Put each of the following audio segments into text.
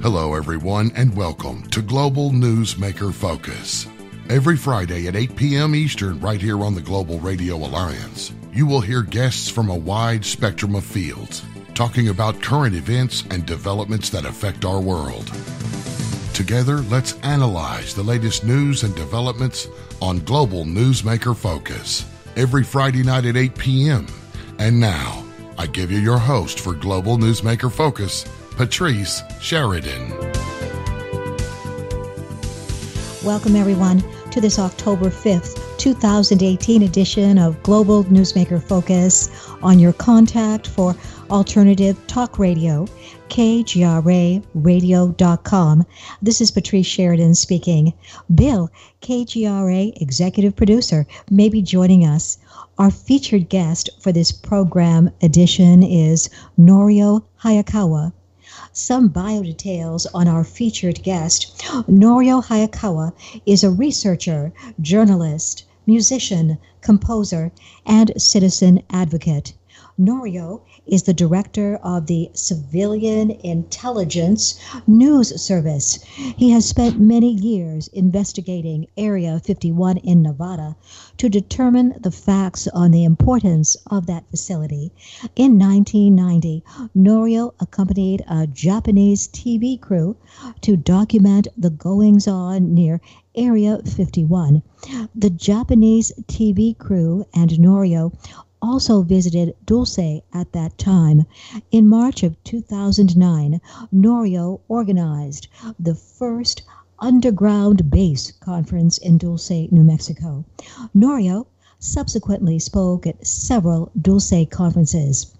Hello, everyone, and welcome to Global Newsmaker Focus. Every Friday at 8 p.m. Eastern, right here on the Global Radio Alliance, you will hear guests from a wide spectrum of fields, talking about current events and developments that affect our world. Together, let's analyze the latest news and developments on Global Newsmaker Focus, every Friday night at 8 p.m. And now, I give you your host for Global Newsmaker Focus, Patrice Sheridan. Welcome, everyone, to this October 5th, 2018 edition of Global Newsmaker Focus on your contact for alternative talk radio, KGRA-radio.com. This is Patrice Sheridan speaking. Bill, KGRA executive producer, may be joining us. Our featured guest for this program edition is Norio Hayakawa. Some bio details on our featured guest. Norio Hayakawa is a researcher, journalist, musician, composer, and citizen advocate. Norio is the director of the Civilian Intelligence News Service. He has spent many years investigating Area 51 in Nevada to determine the facts on the importance of that facility. In 1990, Norio accompanied a Japanese TV crew to document the goings-on near Area 51. The Japanese TV crew and Norio also visited Dulce at that time. In March of 2009, Norio organized the first underground base conference in Dulce, New Mexico. Norio subsequently spoke at several Dulce conferences.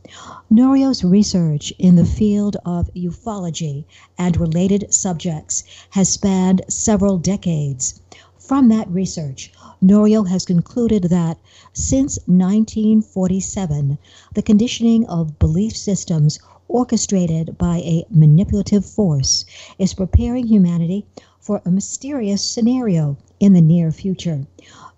Norio's research in the field of ufology and related subjects has spanned several decades. From that research, Norio has concluded that since 1947, the conditioning of belief systems orchestrated by a manipulative force is preparing humanity for a mysterious scenario in the near future.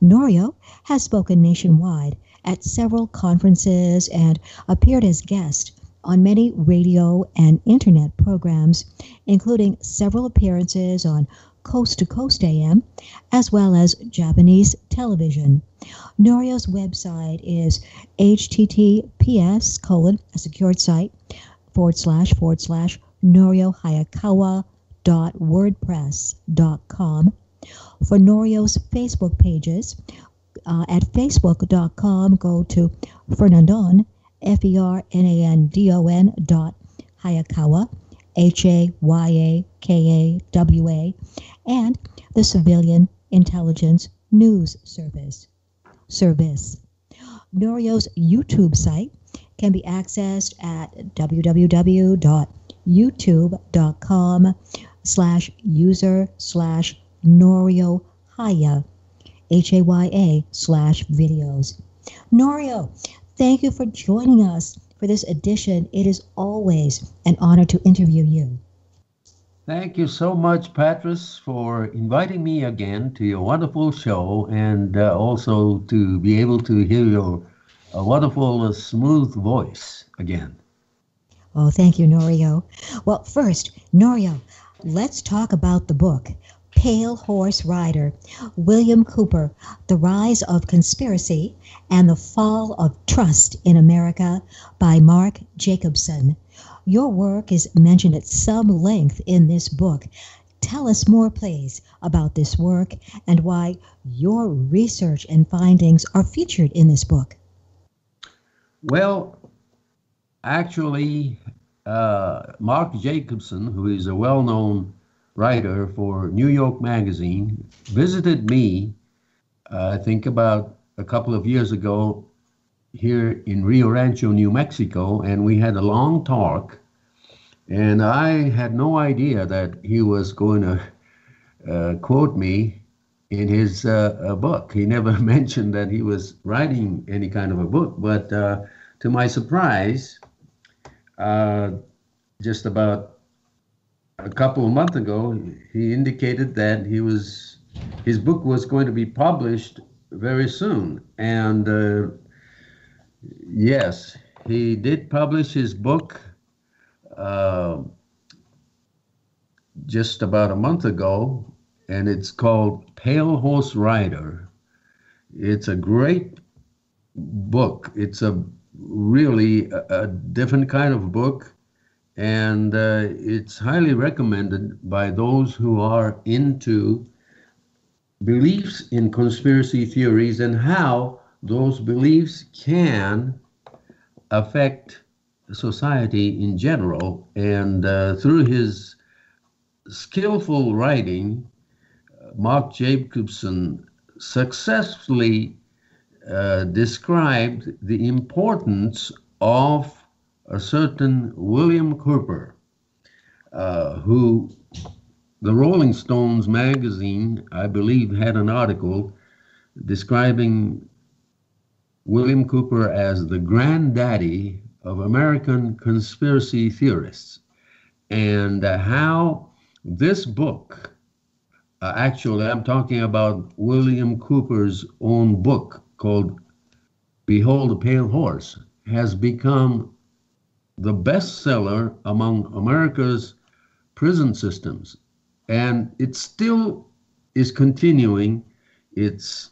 Norio has spoken nationwide at several conferences and appeared as guest on many radio and internet programs, including several appearances on Coast to Coast AM, as well as Japanese television. Norio's website is https:// a secured site, / noriohayakawa.wordpress.com. For Norio's Facebook pages, at facebook.com, go to Fernandon, FERNANDON.Hayakawa, HAYAKAWA, and the Civilian Intelligence News Service. Norio's YouTube site can be accessed at www.youtube.com/user/NorioHaya, HAYA/videos. Norio, thank you for joining us for this edition. It is always an honor to interview you. Thank you so much, Patrice, for inviting me again to your wonderful show, and also to be able to hear your wonderful, smooth voice again. Oh, thank you, Norio. Well, first, Norio, let's talk about the book, Pale Horse Rider, William Cooper, The Rise of Conspiracy and the Fall of Trust in America by Mark Jacobson. Your work is mentioned at some length in this book. Tell us more, please, about this work and why your research and findings are featured in this book. Well, actually, Mark Jacobson, who is a well-known writer for New York Magazine, visited me, I think about a couple of years ago, here in Rio Rancho, New Mexico, and we had a long talk, and I had no idea that he was going to quote me in his book. He never mentioned that he was writing any kind of a book, but to my surprise, just about a couple of months ago, he indicated that his book was going to be published very soon, and yes, he did publish his book just about a month ago, and it's called Pale Horse Rider. It's a great book. It's a really a different kind of book, and it's highly recommended by those who are into beliefs in conspiracy theories and how those beliefs can affect society in general. And through his skillful writing, Mark Jacobson successfully described the importance of a certain William Cooper, who the Rolling Stones magazine, I believe, had an article describing William Cooper as the granddaddy of American conspiracy theorists, and how this book, actually, I'm talking about William Cooper's own book called Behold a Pale Horse, has become the bestseller among America's prison systems. And it still is continuing its,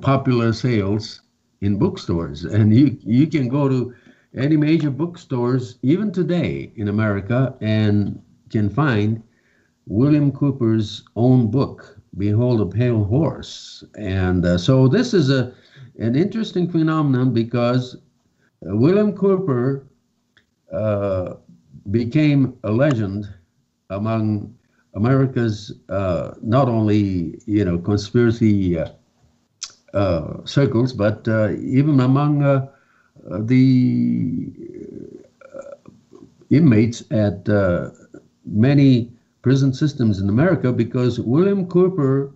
popular sales in bookstores. And you can go to any major bookstores, even today in America, and can find William Cooper's own book, Behold a Pale Horse. And so this is an interesting phenomenon, because William Cooper became a legend among America's not only conspiracy circles, but even among the inmates at many prison systems in America, because William Cooper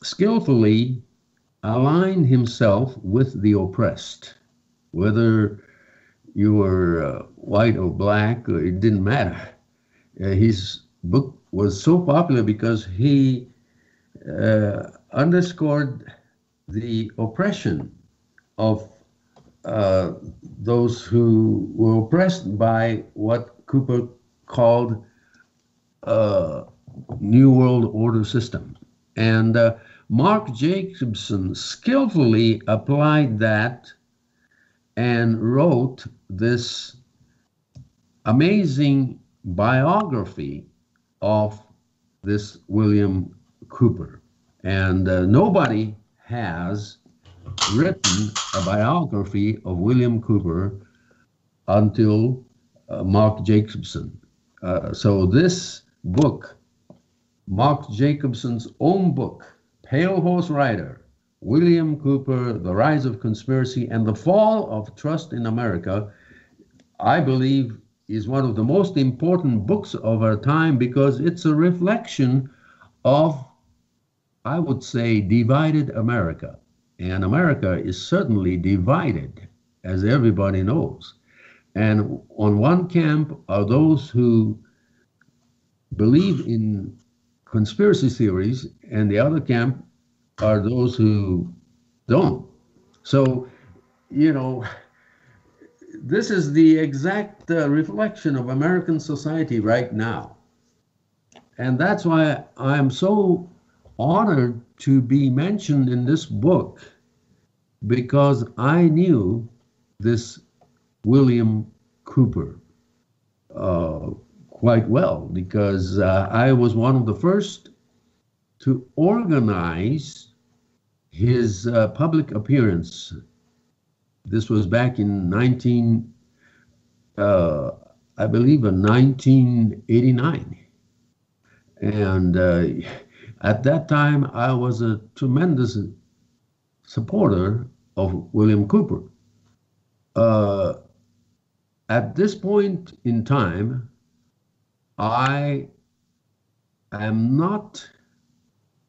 skillfully aligned himself with the oppressed, whether you were white or black, it didn't matter. His book was so popular because he underscored the oppression of those who were oppressed by what Cooper called New World Order system. And Mark Jacobson skillfully applied that and wrote this amazing biography of this William Cooper. And nobody has written a biography of William Cooper until Mark Jacobson. So this book, Mark Jacobson's own book, Pale Horse Rider, William Cooper, The Rise of Conspiracy and the Fall of Trust in America, I believe is one of the most important books of our time, because it's a reflection of, I would say, divided America. And America is certainly divided, as everybody knows. And on one camp are those who believe in conspiracy theories, and the other camp are those who don't. So, this is the exact reflection of American society right now. And that's why I'm so honored to be mentioned in this book, because I knew this William Cooper quite well, because I was one of the first to organize his public appearance. This was back in 1989. And at that time, I was a tremendous supporter of William Cooper. At this point in time, I am not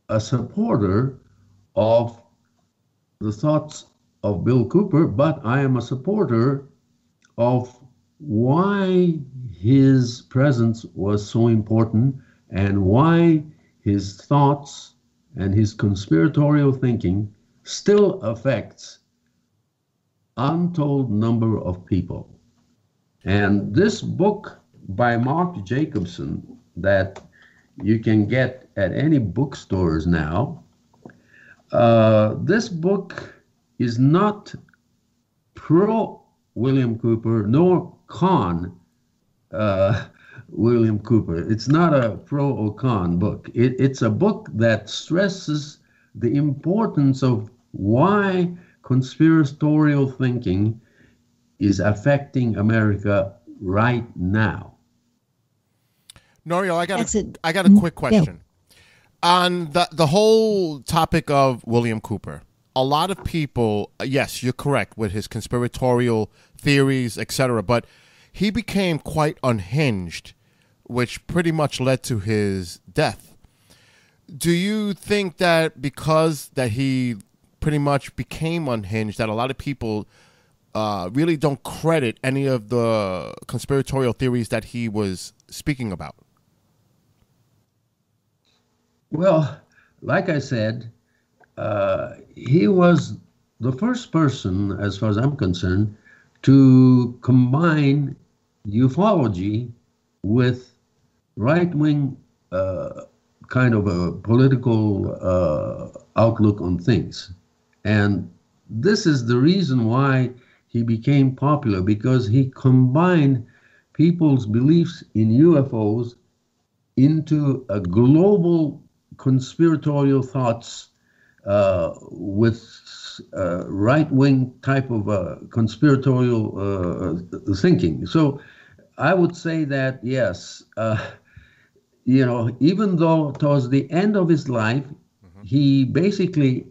a supporter of the thoughts of Bill Cooper, but I am a supporter of why his presence was so important and why his thoughts and his conspiratorial thinking still affects untold number of people. And this book by Mark Jacobson that you can get at any bookstores now. This book is not pro William Cooper nor con William Cooper. It's not a pro or con book. It's a book that stresses the importance of why conspiratorial thinking is affecting America right now. Norio, I got a quick question. On the whole topic of William Cooper, a lot of people, yes, you're correct with his conspiratorial theories, etc., but he became quite unhinged, which pretty much led to his death. Do you think that because that he pretty much became unhinged, that a lot of people really don't credit any of the conspiratorial theories that he was speaking about? Well, like I said, he was the first person, as far as I'm concerned, to combine ufology with right-wing kind of a political outlook on things. And this is the reason why he became popular, because he combined people's beliefs in UFOs into a global conspiratorial thoughts with right-wing type of conspiratorial thinking. So I would say that, yes, even though towards the end of his life, he basically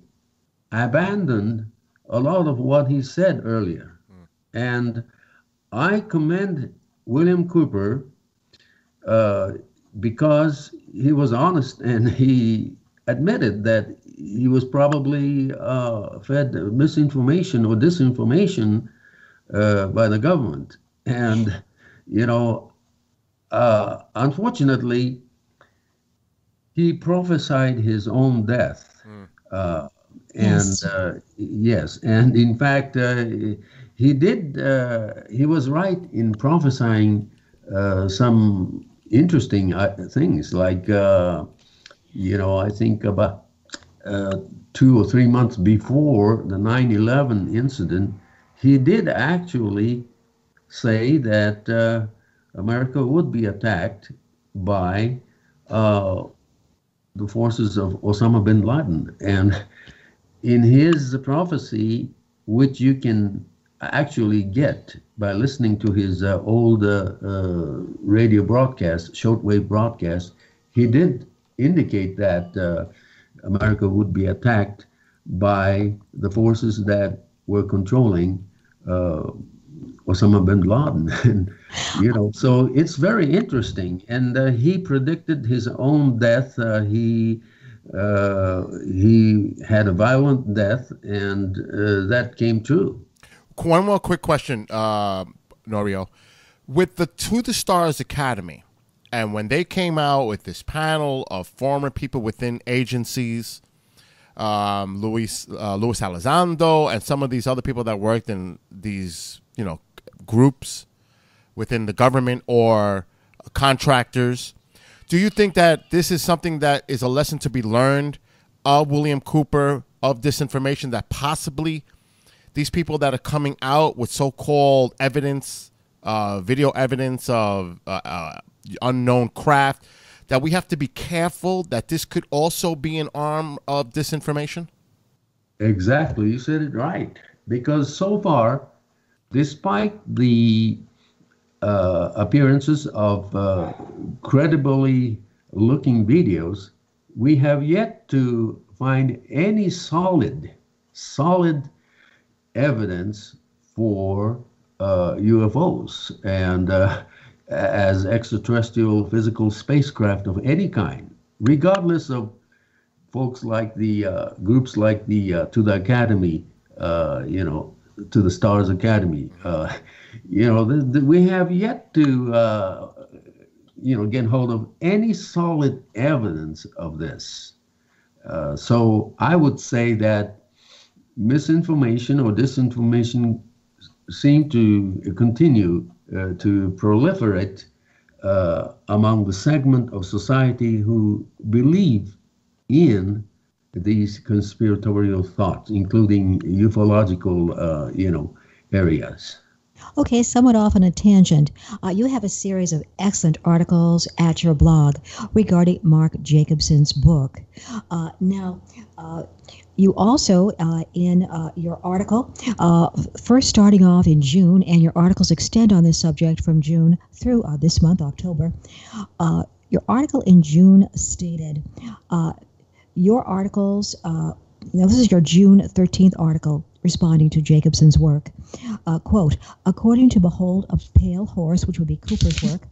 abandoned a lot of what he said earlier. And I commend William Cooper because he was honest and he admitted that he was probably fed misinformation or disinformation by the government. And, unfortunately, he prophesied his own death. Yes. Yes, and in fact, he was right in prophesying some interesting things, like, I think about 2 or 3 months before the 9/11 incident, he did actually say that America would be attacked by the forces of Osama bin Laden. And in his prophecy, which you can actually get by listening to his old radio broadcast, shortwave broadcast, he did indicate that America would be attacked by the forces that were controlling Osama bin Laden. And, so it's very interesting. And he predicted his own death. He had a violent death, and that came true. One more quick question, Norio. With the To the Stars Academy, and when they came out with this panel of former people within agencies, Luis Elizondo, and some of these other people that worked in these, groups within the government or contractors, do you think that this is something that is a lesson to be learned of William Cooper, of disinformation, that possibly these people that are coming out with so-called evidence, video evidence of unknown craft, that we have to be careful that this could also be an arm of disinformation? Exactly. You said it right. Because so far, despite the appearances of credibly looking videos, we have yet to find any solid evidence for UFOs and as extraterrestrial physical spacecraft of any kind, regardless of folks like the groups like the To the Academy, To the Stars Academy. We have yet to get hold of any solid evidence of this. So I would say that misinformation or disinformation seem to continue to proliferate among the segment of society who believe in these conspiratorial thoughts, including ufological, areas. Okay, somewhat off on a tangent. You have a series of excellent articles at your blog regarding Mark Jacobson's book. Now, you also, in your article, first starting off in June, and your articles extend on this subject from June through this month, October. Your article in June stated, your articles, now this is your June 13th article responding to Jacobson's work. Quote, according to Behold a Pale Horse, which would be Cooper's work,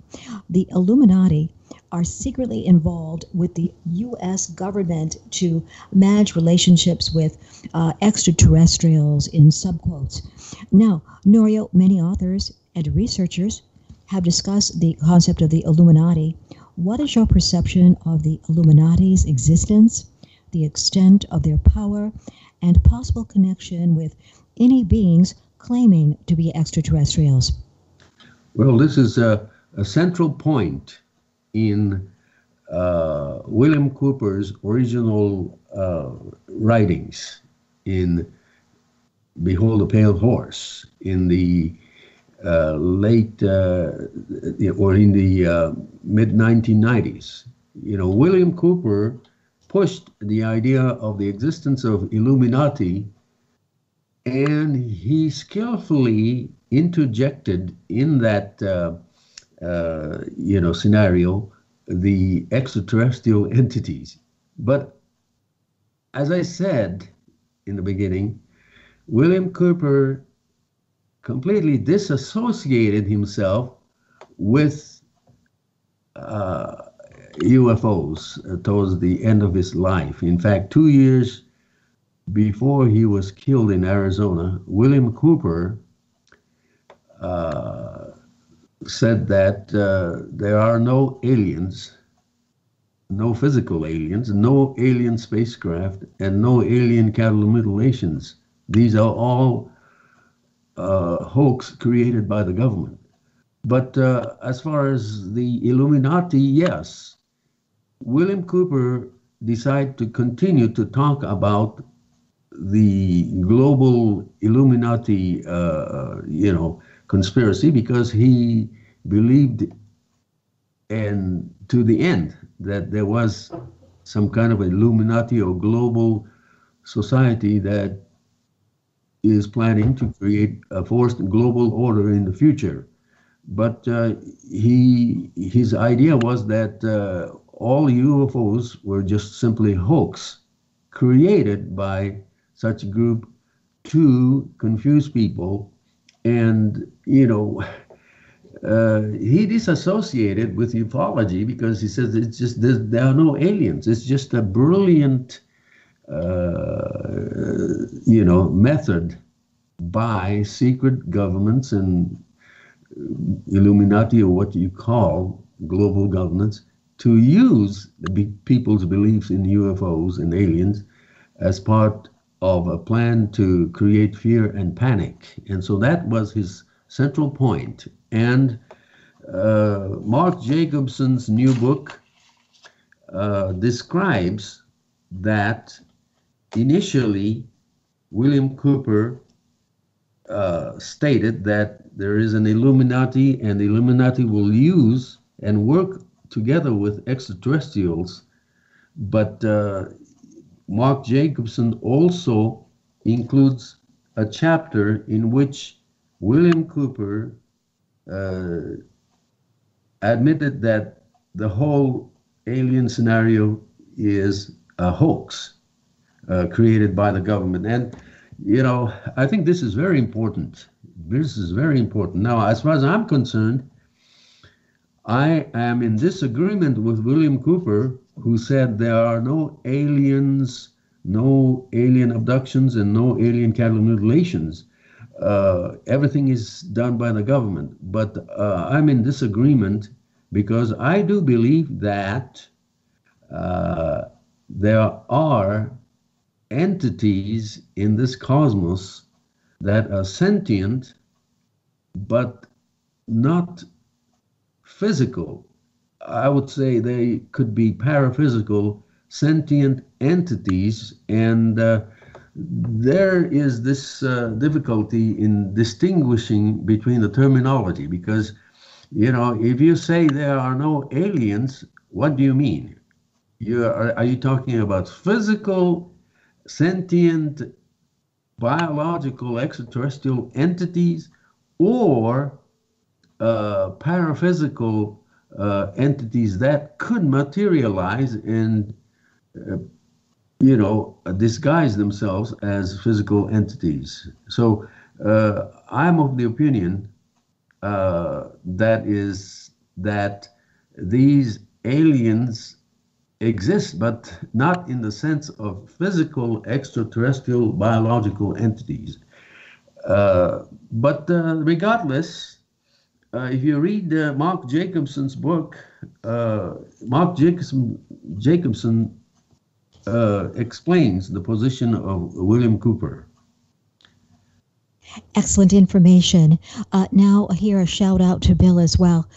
the Illuminati are secretly involved with the U.S. government to manage relationships with extraterrestrials, in subquotes. Now, Norio, many authors and researchers have discussed the concept of the Illuminati. What is your perception of the Illuminati's existence, the extent of their power, and possible connection with any beings claiming to be extraterrestrials? Well, this is a central point in William Cooper's original writings in Behold a Pale Horse in the late or in the mid-1990s. William Cooper pushed the idea of the existence of Illuminati, and he skillfully interjected in that scenario the extraterrestrial entities. But as I said in the beginning, William Cooper completely disassociated himself with UFOs towards the end of his life. In fact, 2 years before he was killed in Arizona, William Cooper said that there are no aliens, no physical aliens, no alien spacecraft, and no alien cattle mutilations. These are all hoax created by the government. But as far as the Illuminati, yes, William Cooper decided to continue to talk about the global Illuminati, conspiracy, because he believed, and to the end, that there was some kind of Illuminati or global society that is planning to create a forced global order in the future. But his idea was that all UFOs were just simply hoax created by such a group to confuse people. And, he disassociated with ufology because he says it's just there are no aliens. It's just a brilliant, method by secret governments and Illuminati, or what you call global governments, to use the people's beliefs in UFOs and aliens as part of a plan to create fear and panic. And so that was his central point. And Mark Jacobson's new book describes that initially William Cooper stated that there is an Illuminati, and the Illuminati will use and work together with extraterrestrials. But Mark Jacobson also includes a chapter in which William Cooper admitted that the whole alien scenario is a hoax created by the government. And I think this is very important. This is very important. Now, as far as I'm concerned, I am in disagreement with William Cooper, who said there are no aliens, no alien abductions, and no alien cattle mutilations. Everything is done by the government. But I'm in disagreement because I do believe that there are entities in this cosmos that are sentient, but not physical. I would say they could be paraphysical, sentient entities, and there is this difficulty in distinguishing between the terminology because, if you say there are no aliens, what do you mean? Are you talking about physical, sentient, biological, extraterrestrial entities, or paraphysical entities that could materialize and disguise themselves as physical entities? So I'm of the opinion that these aliens exist, but not in the sense of physical, extraterrestrial, biological entities. But regardless, if you read Mark Jacobson's book, Mark Jacobson explains the position of William Cooper. Excellent information. Now, here a shout out to Bill as well.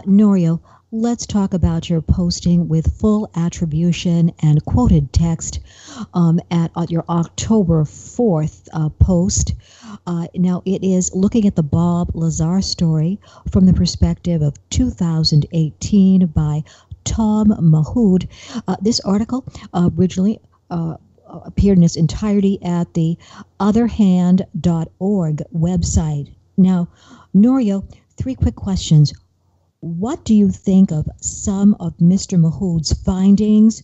Norio, let's talk about your posting with full attribution and quoted text at your October 4th post. Now, it is looking at the Bob Lazar story from the perspective of 2018 by Tom Mahood. This article originally appeared in its entirety at the otherhand.org website. Now, Norio, 3 quick questions. What do you think of some of Mr. Mahood's findings?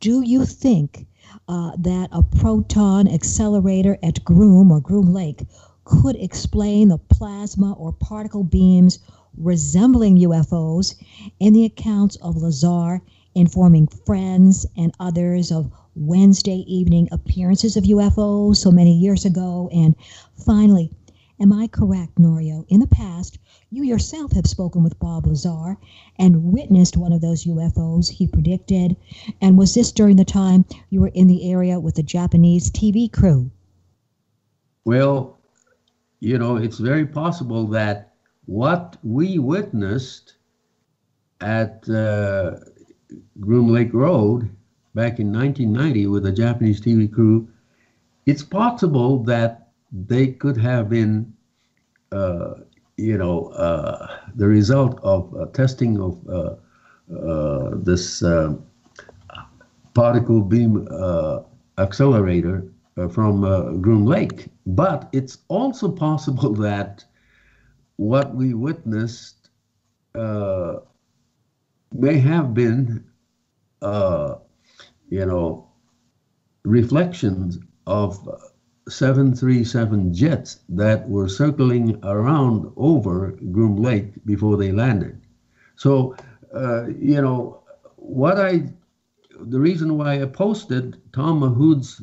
Do you think that a proton accelerator at Groom Lake could explain the plasma or particle beams resembling UFOs in the accounts of Lazar informing friends and others of Wednesday evening appearances of UFOs so many years ago? And finally, am I correct, Norio? In the past, you yourself have spoken with Bob Lazar and witnessed one of those UFOs he predicted. And was this during the time you were in the area with the Japanese TV crew? Well, it's very possible that what we witnessed at Groom Lake Road back in 1990 with the Japanese TV crew, it's possible that they could have been the result of testing of this particle beam accelerator from Groom Lake. But it's also possible that what we witnessed may have been, reflections of 737 jets that were circling around over Groom Lake before they landed. So, the reason why I posted Tom Mahood's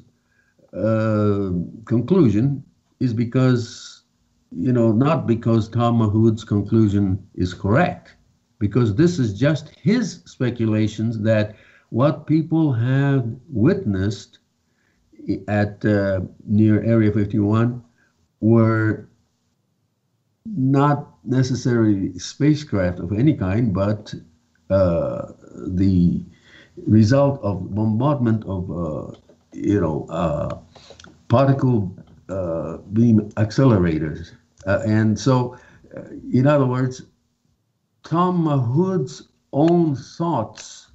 conclusion is because, not because Tom Mahood's conclusion is correct, because this is just his speculations that what people have witnessed at near Area 51 were not necessarily spacecraft of any kind, but the result of bombardment of particle beam accelerators. And so, in other words, Tom Mahood's own thoughts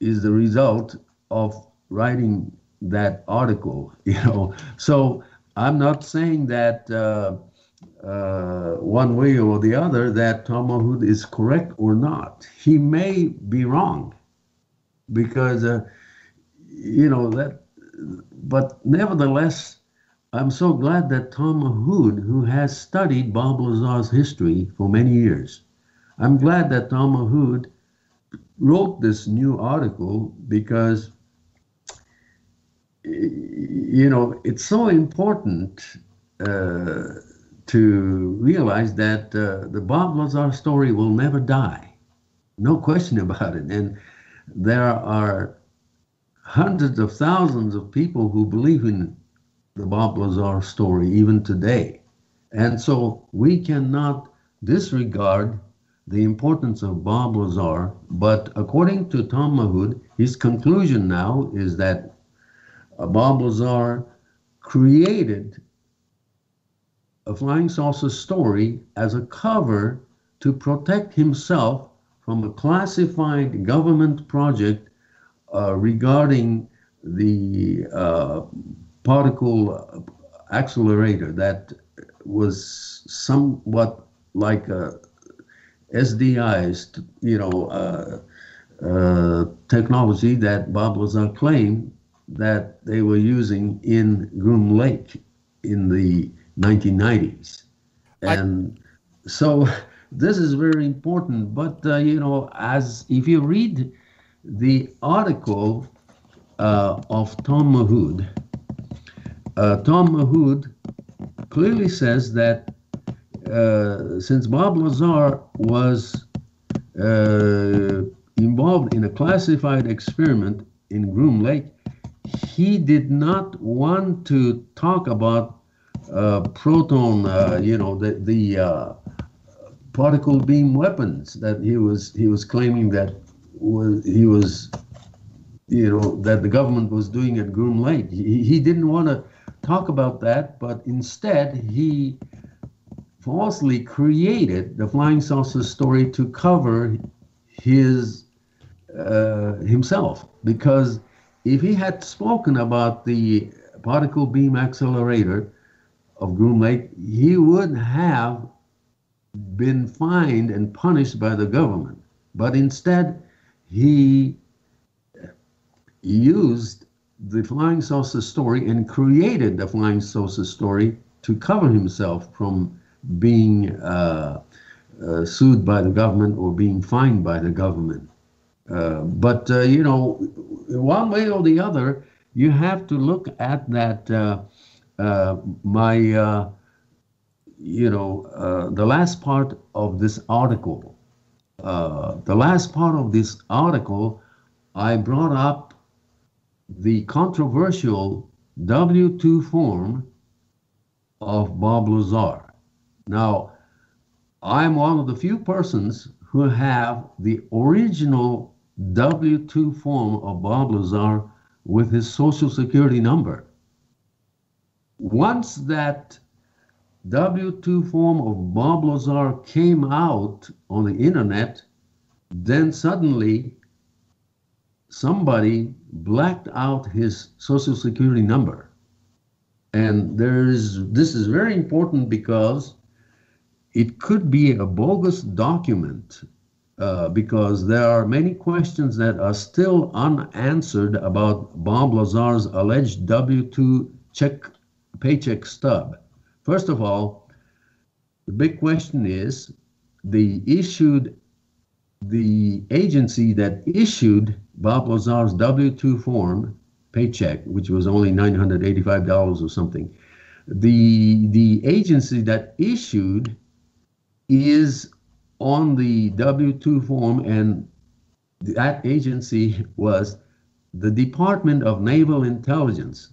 is the result of writing that article, So I'm not saying that one way or the other that Tom Mahood is correct or not. He may be wrong because, but nevertheless, I'm so glad that Tom Mahood, who has studied Bob Lazar's history for many years, I'm glad that Tom Mahood wrote this new article because it's so important to realize that the Bob Lazar story will never die. No question about it. And there are hundreds of thousands of people who believe in the Bob Lazar story even today. And so we cannot disregard the importance of Bob Lazar. But according to Tom Mahood, his conclusion now is that Bob Lazar created a flying saucer story as a cover to protect himself from a classified government project regarding the particle accelerator that was somewhat like a SDI's, technology that Bob Lazar claimed that they were using in Groom Lake in the 1990s. And so this is very important. But, as if you read the article of Tom Mahood, Tom Mahood clearly says that since Bob Lazar was involved in a classified experiment in Groom Lake, he did not want to talk about proton, the particle beam weapons that he was claiming that that the government was doing at Groom Lake. He didn't want to talk about that, but instead he falsely created the flying saucer story to cover himself, because if he had spoken about the particle beam accelerator of Groom Lake, he would have been fined and punished by the government. But instead, he used the flying saucer story and created the flying saucer story to cover himself from being sued by the government or being fined by the government. But one way or the other, you have to look at that. The last part of this article. I brought up the controversial W-2 form of Bob Lazar. Now, I'm one of the few persons who have the original W-2 form of Bob Lazar with his Social Security number. Once that W-2 form of Bob Lazar came out on the internet, then suddenly somebody blacked out his Social Security number. And this is very important because it could be a bogus document, because there are many questions that are still unanswered about Bob Lazar's alleged W-2 paycheck stub. First of all, the big question is the agency that issued Bob Lazar's W-2 form paycheck, which was only $985 or something. The agency that issued is on the W-2 form, and that agency was the Department of Naval Intelligence.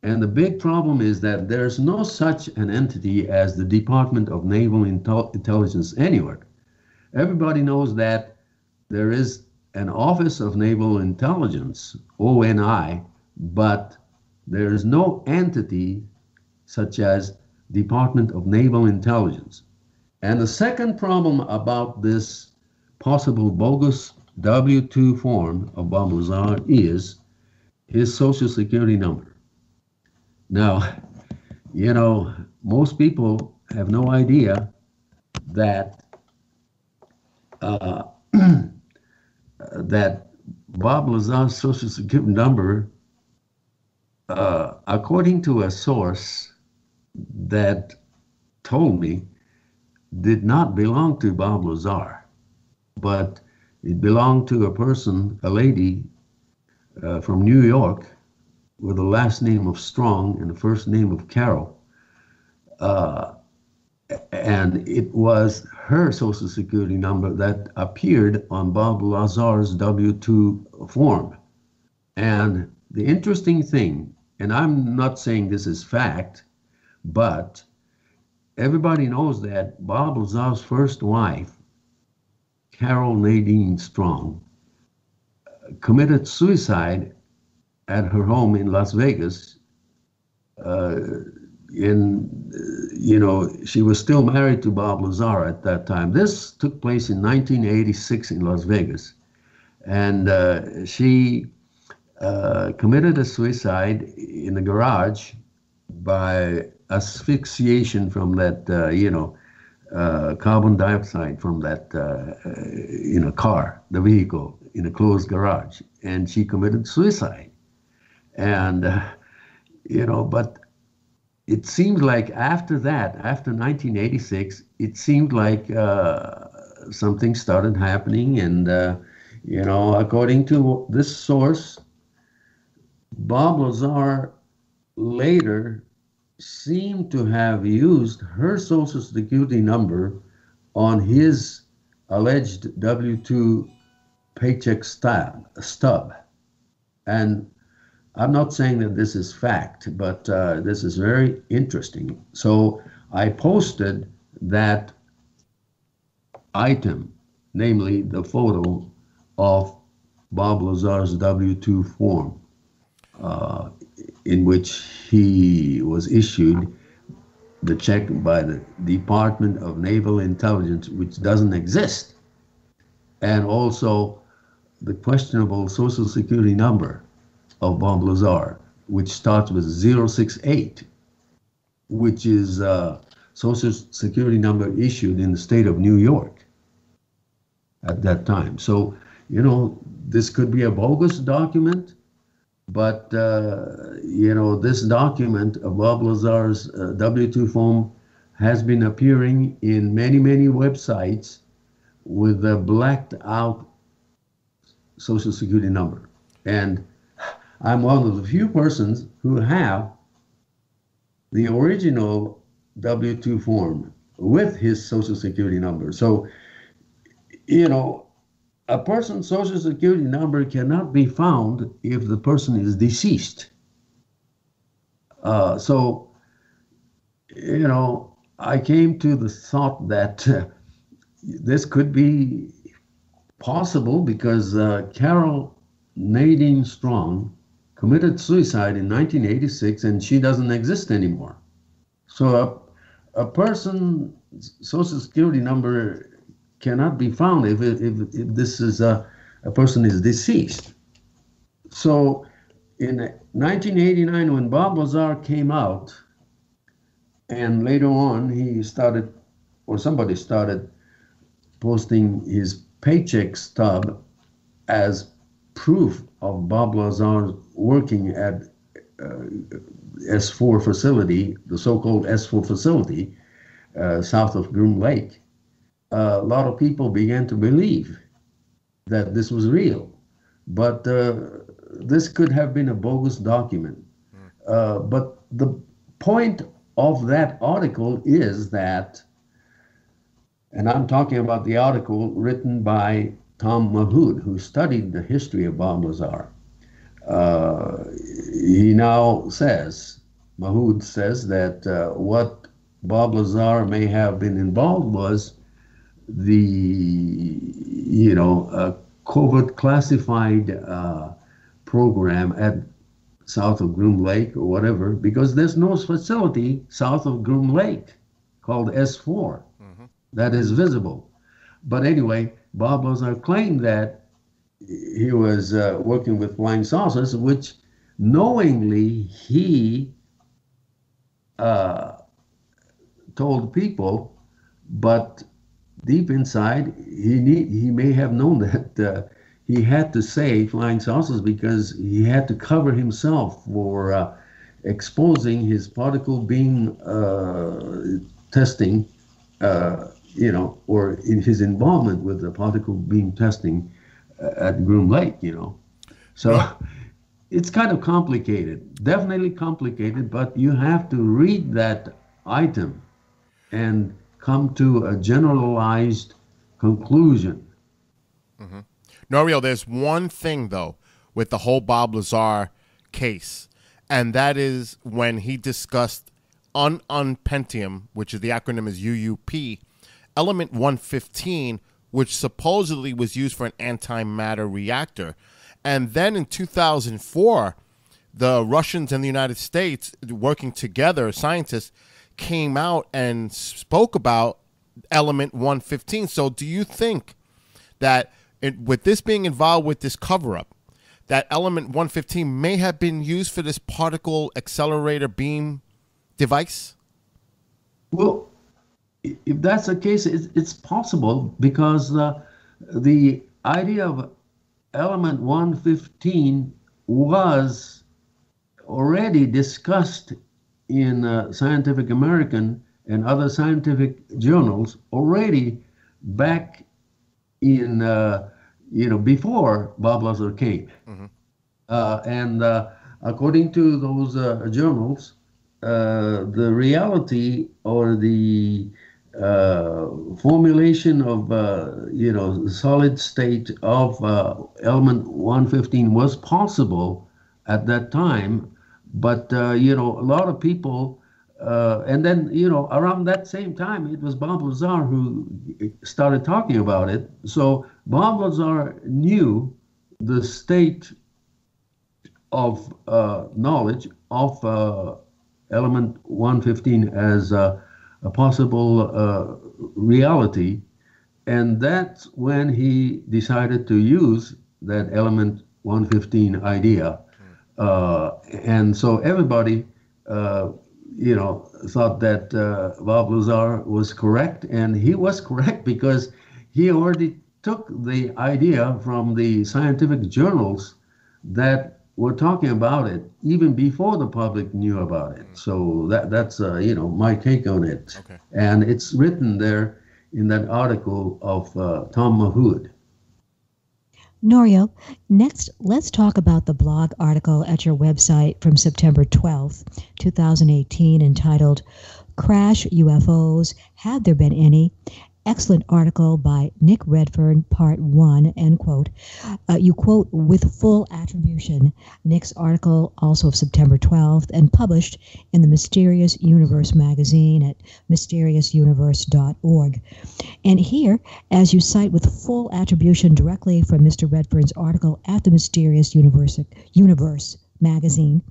And the big problem is that there's no such an entity as the Department of Naval Intelligence anywhere. Everybody knows that there is an Office of Naval Intelligence, ONI, but there is no entity such as Department of Naval Intelligence. And the second problem about this possible bogus W-2 form of Bob Lazar is his Social Security number. Now, most people have no idea that that Bob Lazar's Social Security number, according to a source that told me, did not belong to Bob Lazar, but it belonged to a lady from New York with the last name of Strong and the first name of Carroll. And it was her Social Security number that appeared on Bob Lazar's W-2 form. And the interesting thing, and I'm not saying this is fact, but everybody knows that Bob Lazar's first wife, Carol Nadine Strong, committed suicide at her home in Las Vegas. She was still married to Bob Lazar at that time. This took place in 1986 in Las Vegas. And she committed a suicide in the garage by asphyxiation from that, carbon dioxide from that, car, the vehicle, in a closed garage. And she committed suicide. And, but it seemed like after that, after 1986, it seemed like something started happening. And, according to this source, Bob Lazar later seemed to have used her Social Security number on his alleged W-2 paycheck stub. And I'm not saying that this is fact, but this is very interesting. So I posted that item, namely the photo of Bob Lazar's W-2 form, in which he was issued the check by the Department of Naval Intelligence, which doesn't exist, and also the questionable Social Security number of Bob Lazar, which starts with 068, which is a Social Security number issued in the state of New York at that time. So, this could be a bogus document, but, this document of Bob Lazar's W-2 form has been appearing in many, many websites with a blacked out Social Security number. And I'm one of the few persons who have the original W-2 form with his Social Security number. So, a person's Social Security number cannot be found if the person is deceased. I came to the thought that this could be possible because Carol Nadine Strong committed suicide in 1986 and she doesn't exist anymore. So a person's Social Security number cannot be found if this is a person is deceased. So in 1989, when Bob Lazar came out, and later on somebody started posting his paycheck stub as proof of Bob Lazar working at S4 facility, the so-called S4 facility, south of Groom Lake. A lot of people began to believe that this was real, but this could have been a bogus document. But the point of that article is that, and I'm talking about the article written by Tom Mahood, who studied the history of Bob Lazar. He now says, Mahood says that what Bob Lazar may have been involved was the, covert classified program at south of Groom Lake or whatever, because there's no facility south of Groom Lake called S4 that is visible. But anyway, Bob Lazar claimed that he was working with flying saucers, which knowingly he told people, but deep inside, he may have known that he had to say flying saucers because he had to cover himself for exposing his particle beam testing, or in his involvement with the particle beam testing at Groom Lake, So it's kind of complicated, definitely complicated, but you have to read that item and come to a generalized conclusion. Mm-hmm. Norio, there's one thing, though, with the whole Bob Lazar case, and that is when he discussed on Pentium, which is the acronym is UUP, element 115, which supposedly was used for an antimatter reactor. And then in 2004, the Russians and the United States, working together, scientists, came out and spoke about element 115. So do you think that with this being involved with this cover-up, that element 115 may have been used for this particle accelerator beam device? Well, if that's the case, it's possible, because the idea of element 115 was already discussed in Scientific American and other scientific journals already back in, before Bob Lazar came. Mm-hmm. And according to those journals, the reality or the formulation of, solid state of element 115 was possible at that time. But, a lot of people, and then, around that same time, it was Bob Lazar who started talking about it. So Bob Lazar knew the state of knowledge of element 115 as a possible reality. And that's when he decided to use that element 115 idea. And so everybody, thought that Bob Lazar was correct, and he was correct because he already took the idea from the scientific journals that were talking about it even before the public knew about it. So that's my take on it. Okay. And it's written there in that article of Tom Mahood. Norio, next, let's talk about the blog article at your website from September 12th, 2018, entitled Crash UFOs, Have There Been Any? Excellent article by Nick Redfern, Part 1, end quote. You quote with full attribution Nick's article, also of September 12th, and published in the Mysterious Universe magazine at mysteriousuniverse.org. And here, as you cite with full attribution directly from Mr. Redfern's article at the Mysterious Universe magazine,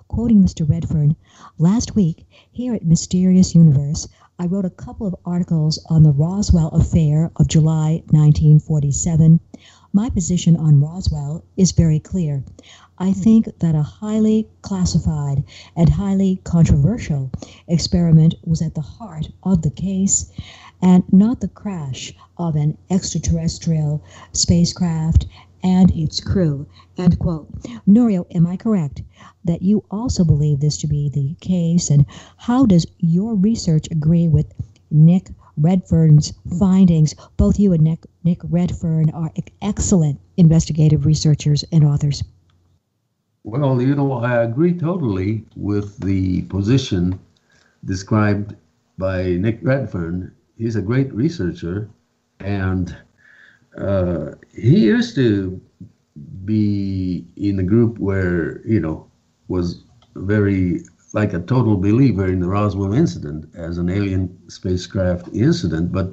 quoting Mr. Redfern, last week here at Mysterious Universe, I wrote a couple of articles on the Roswell affair of July 1947. My position on Roswell is very clear. I think that a highly classified and highly controversial experiment was at the heart of the case, and not the crash of an extraterrestrial spacecraft and its crew, end quote. Norio, am I correct that you also believe this to be the case? And how does your research agree with Nick Redfern's findings? Both you and Nick Redfern are excellent investigative researchers and authors. Well, I agree totally with the position described by Nick Redfern. He's a great researcher, and he used to be in a group where, was very like a total believer in the Roswell incident as an alien spacecraft incident, but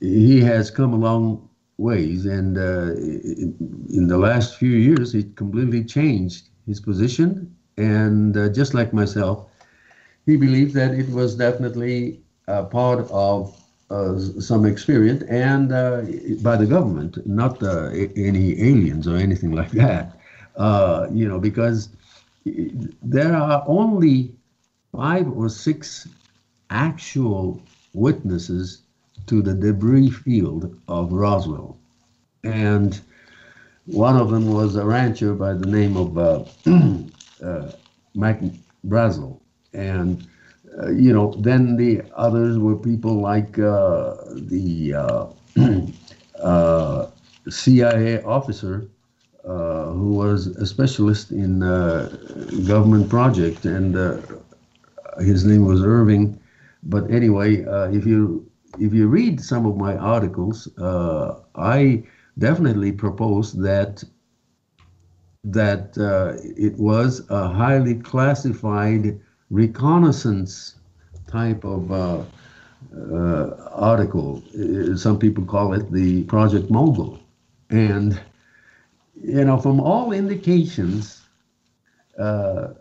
he has come a long ways, and in the last few years, he completely changed his position, and just like myself, he believed that it was definitely a part of some experience and by the government, not any aliens or anything like that, because there are only 5 or 6 actual witnesses to the debris field of Roswell. And one of them was a rancher by the name of Mac Brazel. And then the others were people like the CIA officer who was a specialist in government project, and his name was Irving. But anyway, if you read some of my articles, I definitely propose that it was a highly classified reconnaissance type of article. Some people call it the Project Mogul. And, from all indications, that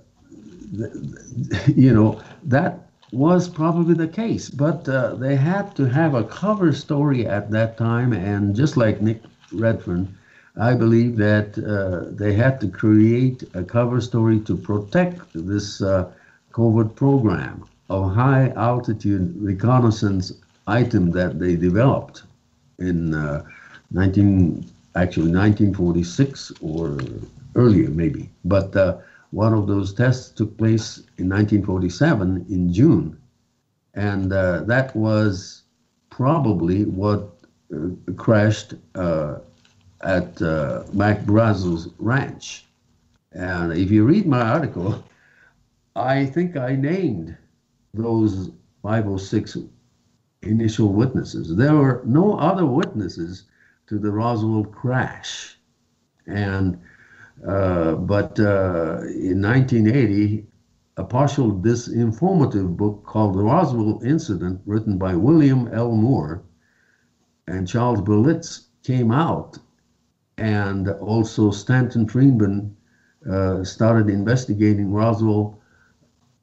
was probably the case. But they had to have a cover story at that time. And just like Nick Redfern, I believe that they had to create a cover story to protect this covert program of high altitude reconnaissance item that they developed in 1946 or earlier maybe. But one of those tests took place in 1947 in June. And that was probably what crashed at Mac Brazel's ranch. And if you read my article, I think I named those 506 initial witnesses. There were no other witnesses to the Roswell crash. And but in 1980, a partial disinformative book called The Roswell Incident, written by William L. Moore and Charles Berlitz, came out. And also Stanton Friedman started investigating Roswell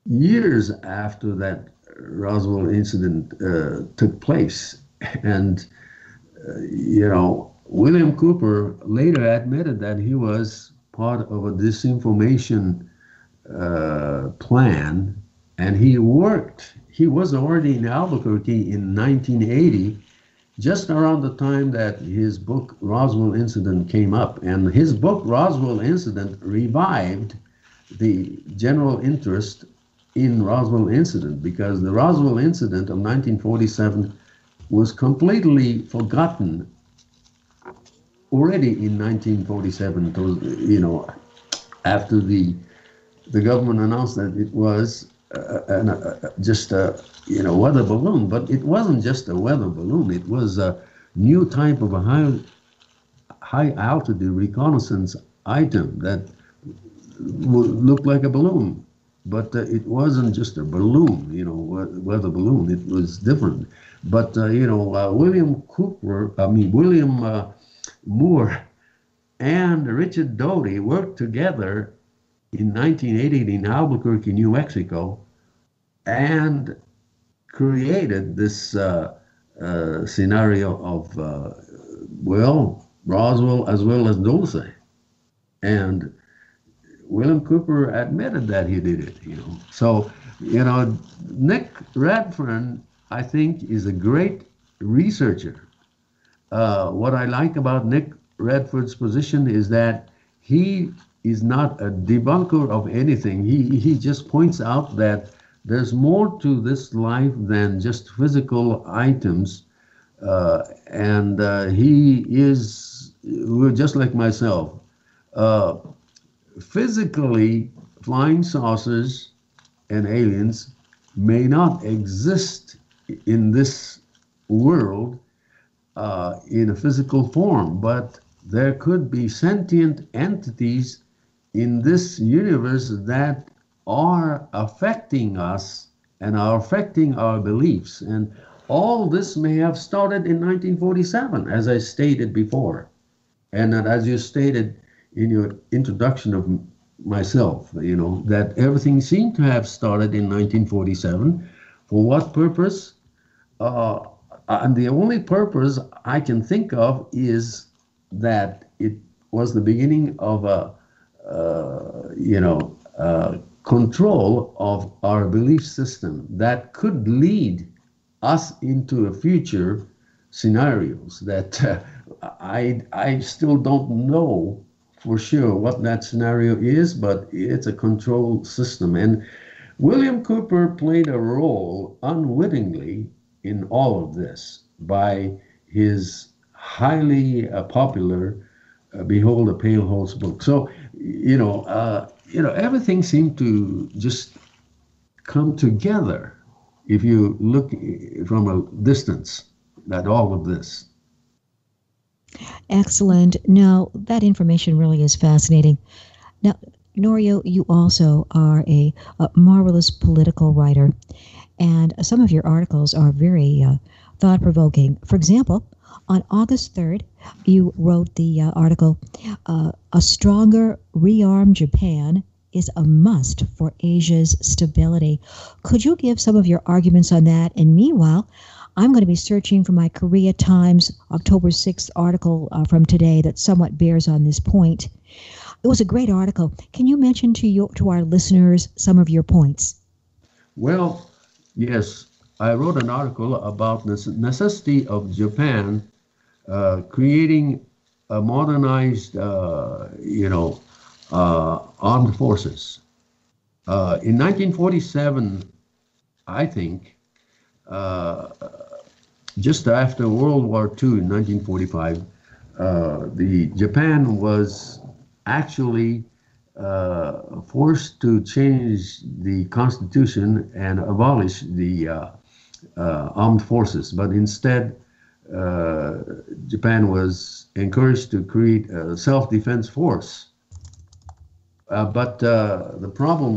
years after that Roswell incident took place. And, William Cooper later admitted that he was part of a disinformation plan, and he was already in Albuquerque in 1980, just around the time that his book Roswell Incident came up. And his book Roswell Incident revived the general interest in Roswell Incident, because the Roswell Incident of 1947 was completely forgotten already in 1947, after the government announced that it was just a weather balloon. But it wasn't just a weather balloon. It was a new type of a high altitude reconnaissance item that looked like a balloon. But it wasn't just a balloon, weather balloon. It was different. But William Moore and Richard Doty worked together in 1980 in Albuquerque, New Mexico, and created this scenario of Roswell as well as Dulce. And William Cooper admitted that he did it, So, Nick Redfern, I think, is a great researcher. What I like about Nick Redfern's position is that he is not a debunker of anything. He just points out that there's more to this life than just physical items. And he is, just like myself, physically, flying saucers and aliens may not exist in this world in a physical form, but there could be sentient entities in this universe that are affecting us and are affecting our beliefs. And all this may have started in 1947, as I stated before. And as you stated in your introduction of myself, that everything seemed to have started in 1947. For what purpose? And the only purpose I can think of is that it was the beginning of a control of our belief system that could lead us into a future scenarios that I still don't know for sure what that scenario is, but it's a control system. And William Cooper played a role unwittingly in all of this by his highly popular Behold a Pale Horse book. So, everything seemed to just come together if you look from a distance at all of this. Excellent. Now, that information really is fascinating. Now, Norio, you also are a marvelous political writer. And some of your articles are very thought-provoking. For example, on August 3rd, you wrote the article, A Stronger, Rearmed Japan is a Must for Asia's Stability. Could you give some of your arguments on that? And meanwhile, I'm going to be searching for my Korea Times October 6th article from today that somewhat bears on this point. It was a great article. Can you mention to our listeners some of your points? Well, yes, I wrote an article about the necessity of Japan creating a modernized, armed forces. In 1947, I think, just after World War II in 1945, the Japan was actually forced to change the constitution and abolish the armed forces, but instead Japan was encouraged to create a self-defense force. But the problem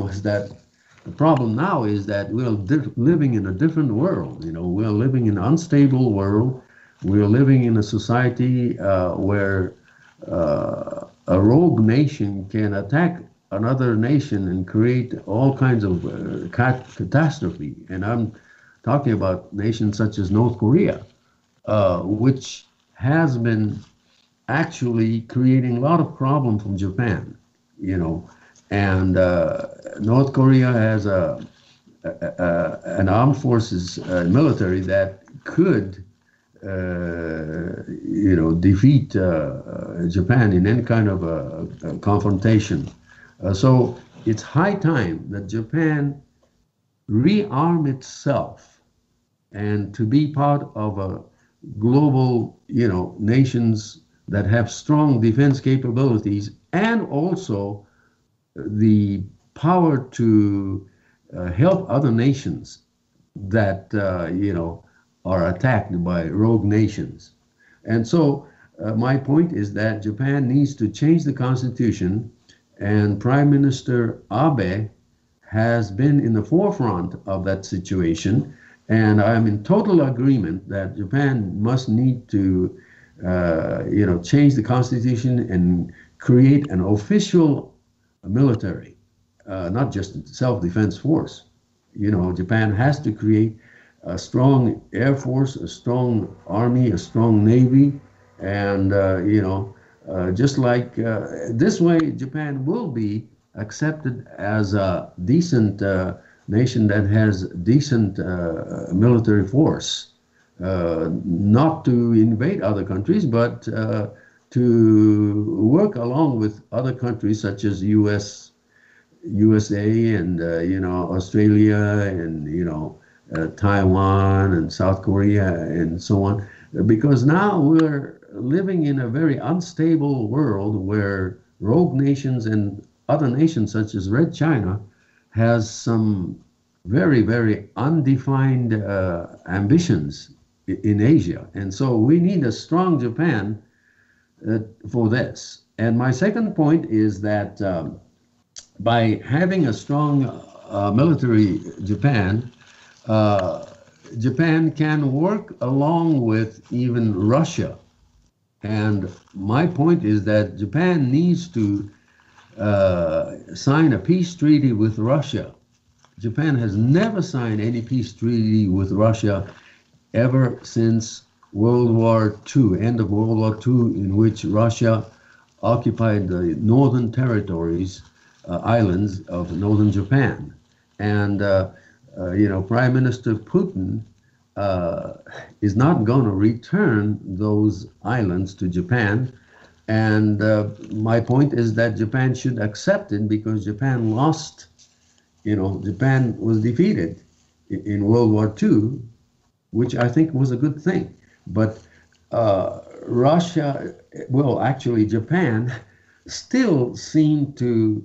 now is that we're living in a different world. We're living in an unstable world. We're living in a society where a rogue nation can attack another nation and create all kinds of catastrophe. And I'm talking about nations such as North Korea, which has been actually creating a lot of problems from Japan, and North Korea has an armed forces military that could defeat Japan in any kind of a confrontation. So it's high time that Japan rearm itself and to be part of a global, nations that have strong defense capabilities and also the power to help other nations that, are attacked by rogue nations. And so my point is that Japan needs to change the constitution, and Prime Minister Abe has been in the forefront of that situation. And I'm in total agreement that Japan must need to, change the constitution and create an official military, not just a self-defense force. Japan has to create a strong air force, a strong army, a strong navy, and just like this way, Japan will be accepted as a decent nation that has decent military force, not to invade other countries, but to work along with other countries such as USA and Australia and Taiwan and South Korea and so on, because now we're living in a very unstable world where rogue nations and other nations such as Red China has some very, very undefined ambitions in Asia. And so we need a strong Japan for this. And my second point is that by having a strong military Japan, Japan can work along with even Russia. And my point is that Japan needs to sign a peace treaty with Russia. Japan has never signed any peace treaty with Russia ever since World War II, end of World War II, in which Russia occupied the northern territories, islands of northern Japan. And Prime Minister Putin is not going to return those islands to Japan. And my point is that Japan should accept it because Japan lost, Japan was defeated in World War II, which I think was a good thing. But Russia, actually Japan, still seemed to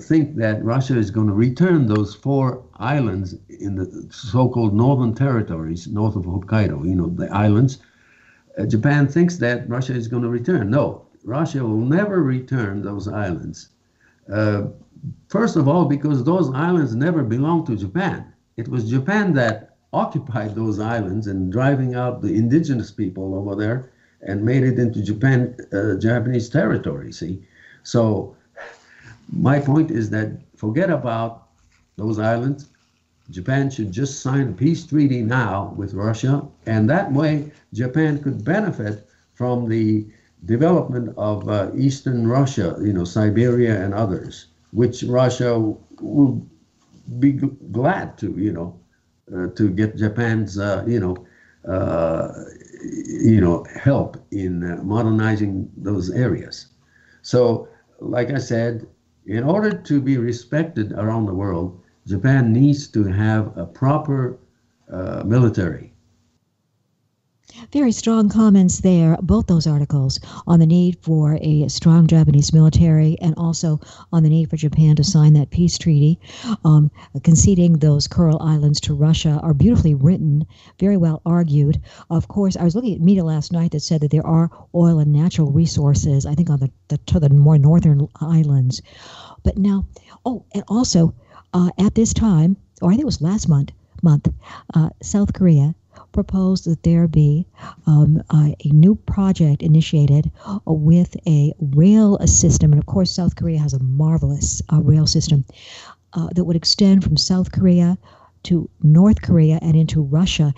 think that Russia is going to return those 4 islands in the so-called northern territories, north of Hokkaido, the islands. Japan thinks that Russia is going to return. No, Russia will never return those islands. First of all, because those islands never belonged to Japan. it was Japan that occupied those islands and driving out the indigenous people over there and made it into Japanese territory, see? So my point is that forget about those islands. Japan should just sign a peace treaty now with Russia, and that way Japan could benefit from the development of Eastern Russia, Siberia and others, which Russia would be glad to, to get Japan's, help in modernizing those areas. So, like I said, in order to be respected around the world, Japan needs to have a proper military. Very strong comments there, both those articles, on the need for a strong Japanese military and also on the need for Japan to sign that peace treaty. Conceding those Kuril Islands to Russia are beautifully written, very well argued. Of course, I was looking at media last night that said that there are oil and natural resources, I think, on the more northern islands. But now, and also, at this time, or I think it was last month, South Korea proposed that there be a new project initiated with a rail system. And of course, South Korea has a marvelous rail system that would extend from South Korea to North Korea and into Russia.